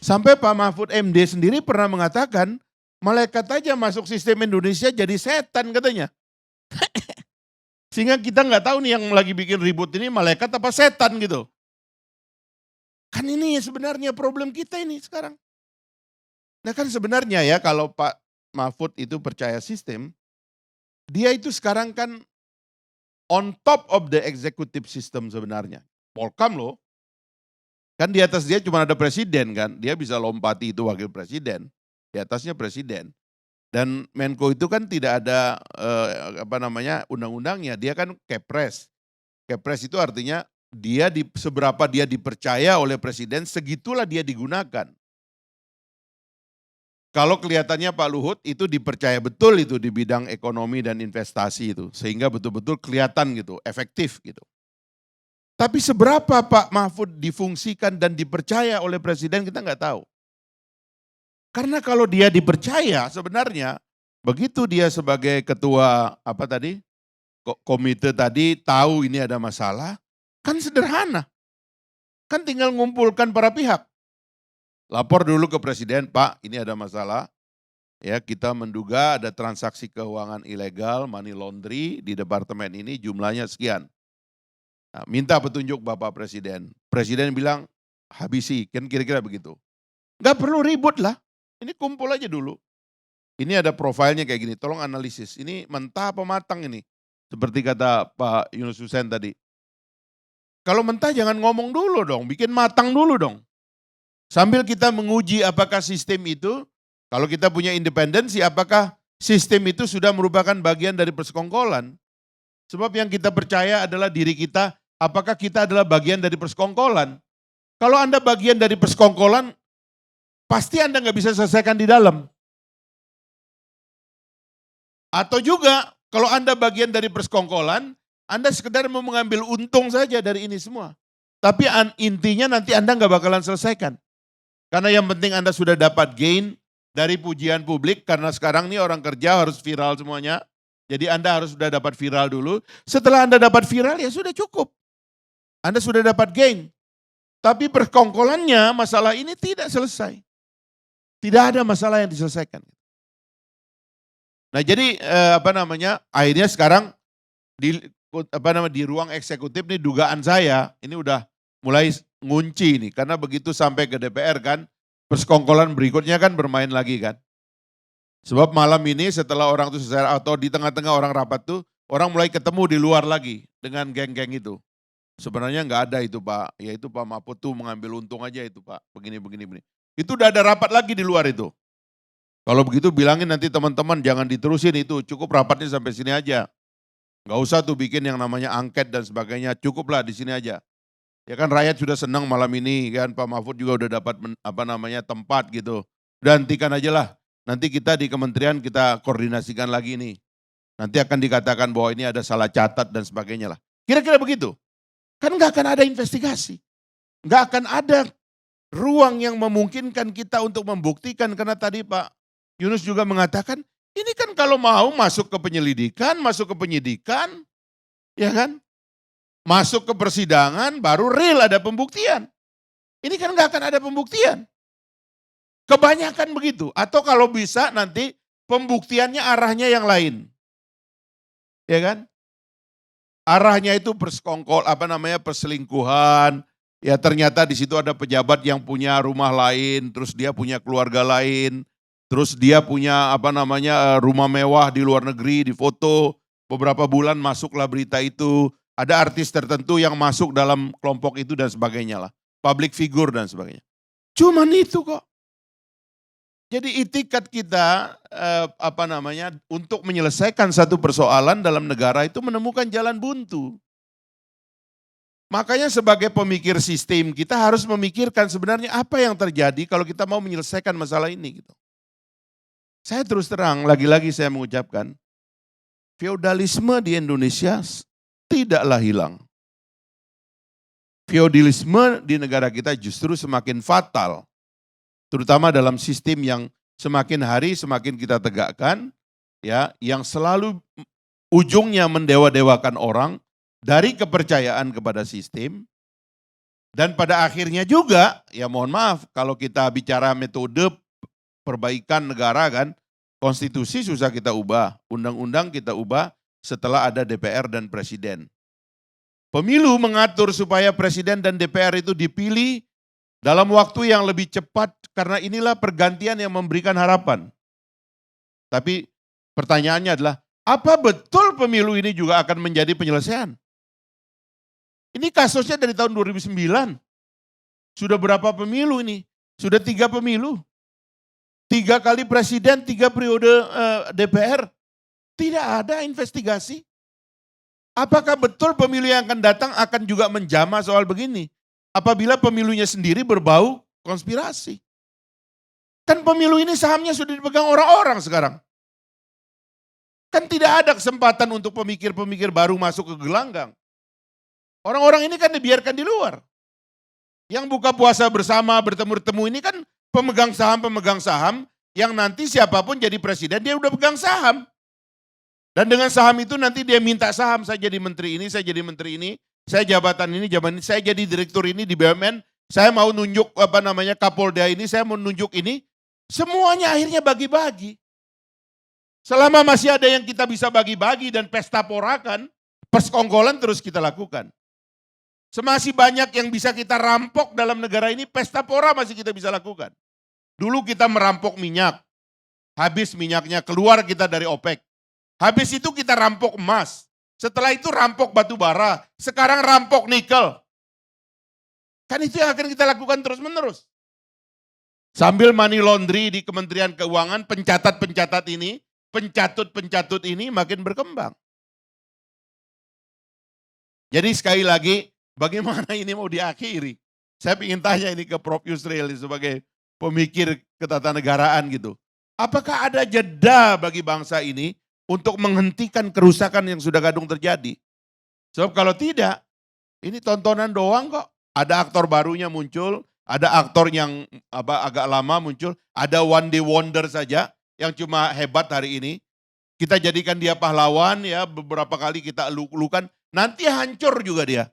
Sampai Pak Mahfud MD sendiri pernah mengatakan, malaikat aja masuk sistem Indonesia jadi setan katanya. Sehingga kita nggak tahu nih yang lagi bikin ribut ini malaikat apa setan gitu. Kan ini sebenarnya problem kita ini sekarang. Nah kan sebenarnya ya kalau Pak Mahfud itu percaya sistem, dia itu sekarang kan on top of the executive system sebenarnya. Polkam loh. Kan di atas dia cuma ada presiden kan, dia bisa lompati itu wakil presiden, di atasnya presiden. Dan Menko itu kan tidak ada undang-undangnya, dia kan Kepres. Kepres itu artinya seberapa dia dipercaya oleh presiden, segitulah dia digunakan. Kalau kelihatannya Pak Luhut itu dipercaya betul itu di bidang ekonomi dan investasi itu, sehingga betul-betul kelihatan gitu, efektif gitu. Tapi seberapa Pak Mahfud difungsikan dan dipercaya oleh presiden kita nggak tahu. Karena kalau dia dipercaya sebenarnya begitu dia sebagai ketua komite tadi tahu ini ada masalah, kan sederhana. Kan tinggal ngumpulkan para pihak. Lapor dulu ke presiden, Pak ini ada masalah. Ya, kita menduga ada transaksi keuangan ilegal, money laundry di departemen ini jumlahnya sekian. Nah, minta petunjuk Bapak Presiden. Presiden bilang, habisi, kan kira-kira begitu. Gak perlu ribut lah, ini kumpul aja dulu. Ini ada profilnya kayak gini, tolong analisis. Ini mentah apa matang ini? Seperti kata Pak Yunus Hussein tadi. Kalau mentah jangan ngomong dulu dong, bikin matang dulu dong. Sambil kita menguji apakah sistem itu, kalau kita punya independensi, apakah sistem itu sudah merupakan bagian dari persekongkolan. Sebab yang kita percaya adalah diri kita, apakah kita adalah bagian dari persekongkolan. Kalau Anda bagian dari persekongkolan, pasti Anda nggak bisa selesaikan di dalam. Atau juga, kalau Anda bagian dari persekongkolan, Anda sekedar mau mengambil untung saja dari ini semua. Tapi intinya nanti Anda nggak bakalan selesaikan. Karena yang penting Anda sudah dapat gain dari pujian publik, karena sekarang nih orang kerja harus viral semuanya. Jadi Anda harus sudah dapat viral dulu. Setelah Anda dapat viral ya sudah cukup. Anda sudah dapat gain. Tapi persekongkolannya masalah ini tidak selesai. Tidak ada masalah yang diselesaikan. Nah jadi akhirnya sekarang di ruang eksekutif nih dugaan saya ini udah mulai ngunci nih. Karena begitu sampai ke DPR kan, persekongkolan berikutnya kan bermain lagi kan. Sebab malam ini setelah orang itu selesai atau di tengah-tengah orang rapat tuh, orang mulai ketemu di luar lagi dengan geng-geng itu. Sebenarnya nggak ada itu Pak, ya itu Pak Mahfud tuh mengambil untung aja itu Pak, begini. Itu udah ada rapat lagi di luar itu. Kalau begitu bilangin nanti teman-teman jangan diterusin itu, cukup rapatnya sampai sini aja. Nggak usah tuh bikin yang namanya angket dan sebagainya, cukuplah di sini aja. Ya kan rakyat sudah senang malam ini kan, Pak Mahfud juga udah dapat tempat gitu. Udah hentikan aja lah. Nanti kita di kementerian kita koordinasikan lagi nih. Nanti akan dikatakan bahwa ini ada salah catat dan sebagainya lah. Kira-kira begitu. Kan nggak akan ada investigasi. Nggak akan ada ruang yang memungkinkan kita untuk membuktikan. Karena tadi Pak Yunus juga mengatakan, ini kan kalau mau masuk ke penyelidikan, masuk ke penyidikan, ya kan? Masuk ke persidangan baru real ada pembuktian. Ini kan nggak akan ada pembuktian. Kebanyakan begitu. Atau kalau bisa nanti pembuktiannya arahnya yang lain. Ya kan? Arahnya itu perselingkuhan. Ya ternyata di situ ada pejabat yang punya rumah lain, terus dia punya keluarga lain, terus dia punya rumah mewah di luar negeri, difoto. Beberapa bulan masuklah berita itu. Ada artis tertentu yang masuk dalam kelompok itu dan sebagainya lah. Public figure dan sebagainya. Cuman itu kok. Jadi itikat kita untuk menyelesaikan satu persoalan dalam negara itu menemukan jalan buntu. Makanya sebagai pemikir sistem kita harus memikirkan sebenarnya apa yang terjadi kalau kita mau menyelesaikan masalah ini gitu. Saya terus terang lagi-lagi saya mengucapkan feodalisme di Indonesia tidaklah hilang. Feodalisme di negara kita justru semakin fatal. Terutama dalam sistem yang semakin hari semakin kita tegakkan, ya, yang selalu ujungnya mendewa-dewakan orang dari kepercayaan kepada sistem, Dan pada akhirnya juga, ya mohon maaf, kalau kita bicara metode perbaikan negara kan, konstitusi susah kita ubah, undang-undang kita ubah setelah ada DPR dan presiden. Pemilu mengatur supaya presiden dan DPR itu dipilih dalam waktu yang lebih cepat karena inilah pergantian yang memberikan harapan. Tapi pertanyaannya adalah, apa betul pemilu ini juga akan menjadi penyelesaian? Ini kasusnya dari tahun 2009. Sudah berapa pemilu ini? Sudah 3 pemilu. 3 kali presiden, 3 periode DPR. Tidak ada investigasi. Apakah betul pemilu yang akan datang akan juga menjamah soal begini? Apabila pemilunya sendiri berbau konspirasi. Kan pemilu ini sahamnya sudah dipegang orang-orang sekarang. Kan tidak ada kesempatan untuk pemikir-pemikir baru masuk ke gelanggang. Orang-orang ini kan dibiarkan di luar. Yang buka puasa bersama, bertemu-temu ini kan pemegang saham yang nanti siapapun jadi presiden dia udah pegang saham. Dan dengan saham itu nanti dia minta saham, saya jadi menteri ini, saya jadi menteri ini, saya jabatan ini, saya jadi direktur ini di BUMN, saya mau nunjuk Kapolda ini, saya mau nunjuk ini. Semuanya akhirnya bagi-bagi. Selama masih ada yang kita bisa bagi-bagi dan pesta porakan, persekongkolan terus kita lakukan. Semasih banyak yang bisa kita rampok dalam negara ini, pesta pora masih kita bisa lakukan. Dulu kita merampok minyak, habis minyaknya keluar kita dari OPEC. Habis itu kita rampok emas, setelah itu rampok batu bara, sekarang rampok nikel. Kan itu yang akan kita lakukan terus-menerus. Sambil money laundry di Kementerian Keuangan, pencatat-pencatat ini, pencatut-pencatut ini makin berkembang. Jadi sekali lagi, bagaimana ini mau diakhiri? Saya ingin tanya ini ke Prof. Yusril sebagai pemikir ketatanegaraan gitu. Apakah ada jeda bagi bangsa ini untuk menghentikan kerusakan yang sudah kadung terjadi? Sebab kalau tidak, ini tontonan doang kok. Ada aktor barunya muncul, ada aktor yang agak lama muncul, ada one day wonder saja yang cuma hebat hari ini. Kita jadikan dia pahlawan ya, beberapa kali kita elukan, nanti hancur juga dia.